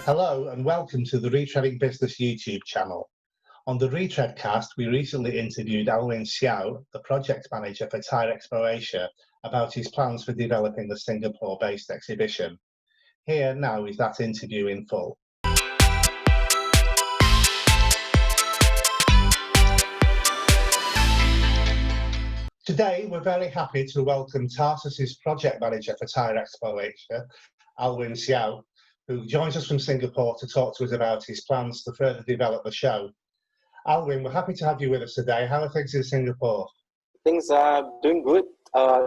Hello and welcome to the Retreading Business YouTube channel. On the Retreadcast, we recently interviewed Alwin Seow, the project manager for Tyrexpo Asia, about his plans for developing the Singapore-based exhibition. Here now is that interview in full. Today, we're very happy to welcome Tarsus's project manager for Tyrexpo Asia, Alwin Seow, who joins us from Singapore to talk to us about his plans to further develop the show. Alwin, we're happy to have you with us today. How are things in Singapore? Things are doing good.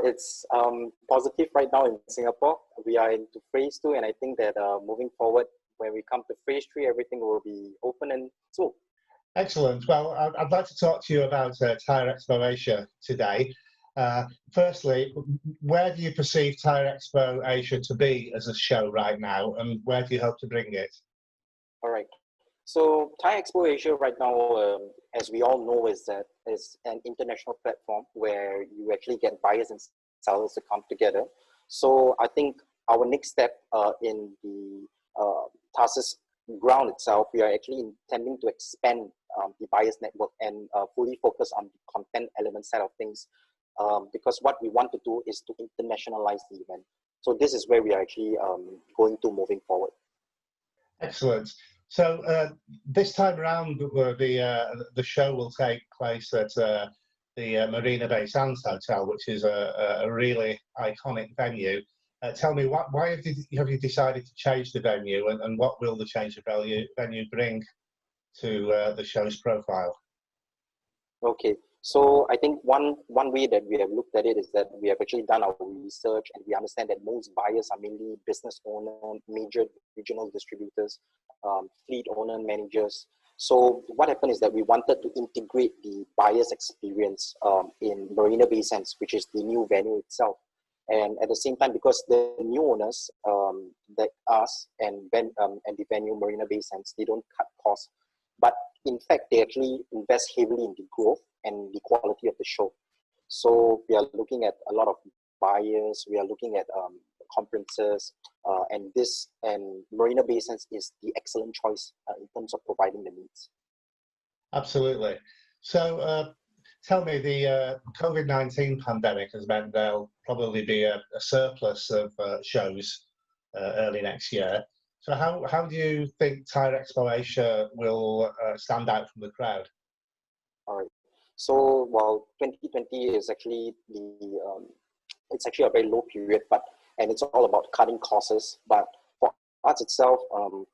It's positive right now in Singapore. We are into phase 2, and I think that moving forward, when we come to phase 3, everything will be open and smooth. Excellent. Well, I'd like to talk to you about Tyrexpo Asia today. Firstly, where do you perceive Tyrexpo Asia to be as a show right now, and where do you hope to bring it? All right. So Tyrexpo Asia right now, as we all know, is an international platform where you actually get buyers and sellers to come together. So I think our next step in the Tarsus ground itself, we are actually intending to expand the buyers network and fully focus on the content element side of things, because what we want to do is to internationalize the event. So this is where we are actually going to moving forward. Excellent. So this time around, the show will take place at the Marina Bay Sands Hotel, which is a really iconic venue. Tell me, why have you decided to change the venue, and what will the change of venue bring to the show's profile? Okay, so I think one way that we have looked at it is that we have actually done our research, and we understand that most buyers are mainly business owners, major regional distributors, fleet owner, managers. So what happened is that we wanted to integrate the buyer's experience in Marina Bay Sands, which is the new venue itself. And at the same time, because the new owners, like us and the venue Marina Bay Sands, they don't cut costs, but in fact, they actually invest heavily in the growth and the quality of the show. So we are looking at a lot of buyers, we are looking at conferences, and Marina Bay Sands is the excellent choice in terms of providing the needs. Absolutely. So tell me, the COVID-19 pandemic has meant there'll probably be a surplus of shows early next year. So how do you think Tyrexpo Asia will stand out from the crowd? All right. So while 2020 is actually it's actually a very low period, and it's all about cutting costs. But for us itself,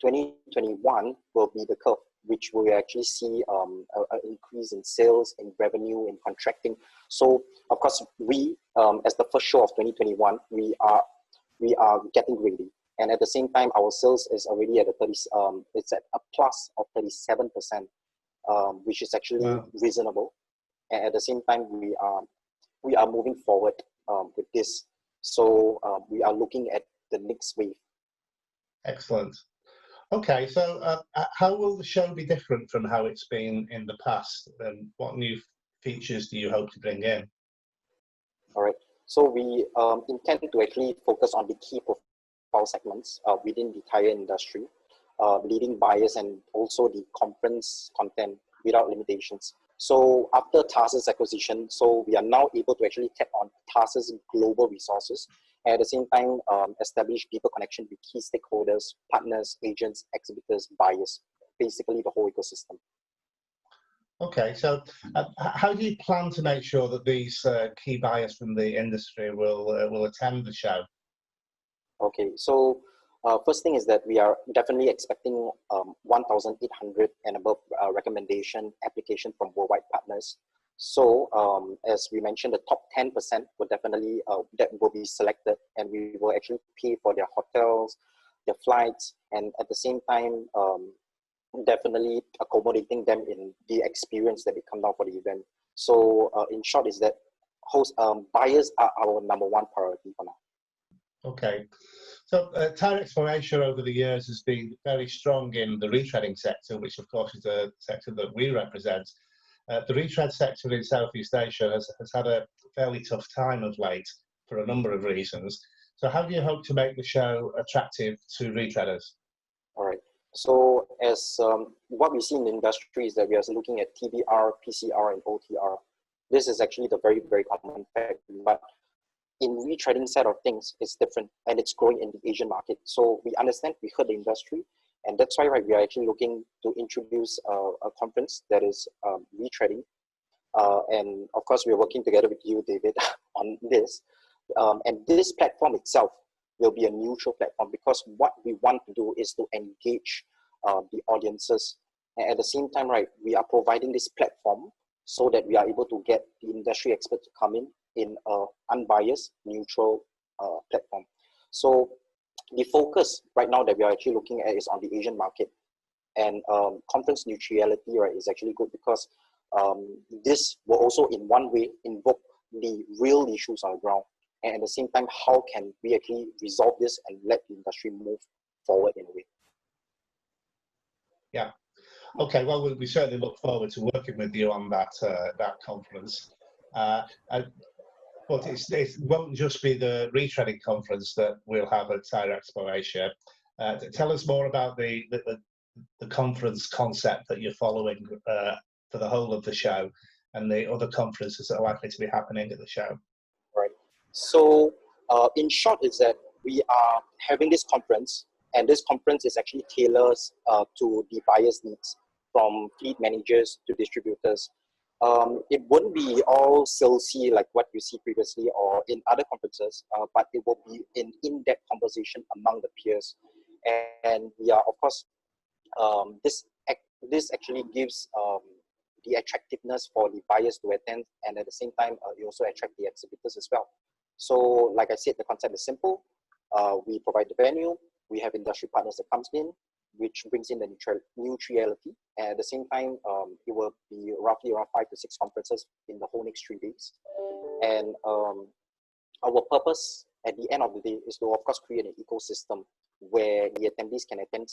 2021 will be the curve, which will actually see an increase in sales, in revenue, in contracting. So of course, we as the first show of 2021, we are getting ready. And at the same time, our sales is already at it's at a plus of 37%, which is actually reasonable. And at the same time, we are moving forward with this. So we are looking at the next wave. Excellent. Okay, so how will the show be different from how it's been in the past, and what new features do you hope to bring in? All right. So we intend to actually focus on the key profile segments within the Tyre Industry, leading buyers, and also the conference content without limitations. So after Tarsus acquisition, so we are now able to actually tap on Tarsus global resources, and at the same time establish deeper connection with key stakeholders, partners, agents, exhibitors, buyers, basically the whole ecosystem. Okay, so how do you plan to make sure that these key buyers from the industry will attend the show? Okay, so first thing is that we are definitely expecting 1,800 and above recommendation application from worldwide partners. So as we mentioned, the top 10% will definitely that will be selected, and we will actually pay for their hotels, their flights, and at the same time definitely accommodating them in the experience that they come down for the event. So in short is that buyers are our number one priority for now. Okay, so Tyrexpo Asia over the years has been very strong in the retreading sector, which of course is a sector that we represent. The retread sector in Southeast Asia has had a fairly tough time of late for a number of reasons. So how do you hope to make the show attractive to retreaders? All right. So as what we see in the industry is that we are looking at TBR, PCR, and OTR. This is actually the very, very common fact, but in retreading side of things, it's different, and it's growing in the Asian market. So we understand, we heard the industry, and that's why, right, we are actually looking to introduce a conference that is retreading. And of course, we're working together with you, David, on this. And this platform itself will be a neutral platform, because what we want to do is to engage the audiences. And at the same time, right, we are providing this platform so that we are able to get the industry experts to come in a unbiased, neutral platform. So the focus right now that we are actually looking at is on the Asian market. And conference neutrality, right, is actually good, because this will also in one way invoke the real issues on the ground. And at the same time, how can we actually resolve this and let the industry move forward in a way? Yeah. Okay. Well, we certainly look forward to working with you on that conference. But it won't just be the retreading conference that we'll have at Tyrexpo Asia. Tell us more about the conference concept that you're following for the whole of the show, and the other conferences that are likely to be happening at the show. Right. So in short is that we are having this conference, and this conference is actually tailored to the buyer's needs, from fleet managers to distributors. It wouldn't be all salesy like what you see previously or in other conferences, but it will be an in-depth conversation among the peers. And we are, of course, this actually gives the attractiveness for the buyers to attend, and at the same time, you also attract the exhibitors as well. So, like I said, the concept is simple. We provide the venue. We have industry partners that comes in, which brings in the neutrality. And at the same time, it will be roughly around 5 to 6 conferences in the whole next 3 days. And our purpose at the end of the day is to, of course, create an ecosystem where the attendees can attend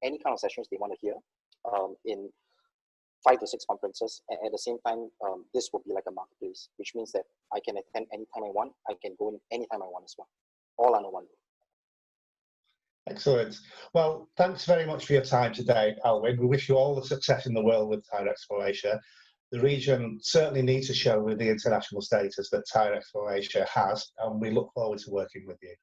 any kind of sessions they want to hear in 5 to 6 conferences. And at the same time, this will be like a marketplace, which means that I can attend anytime I want. I can go in anytime I want as well, all under one roof. Excellent. Well, thanks very much for your time today, Alwin. We wish you all the success in the world with Tyrexpo Asia. The region certainly needs a show with the international status that Tyrexpo Asia has, and we look forward to working with you.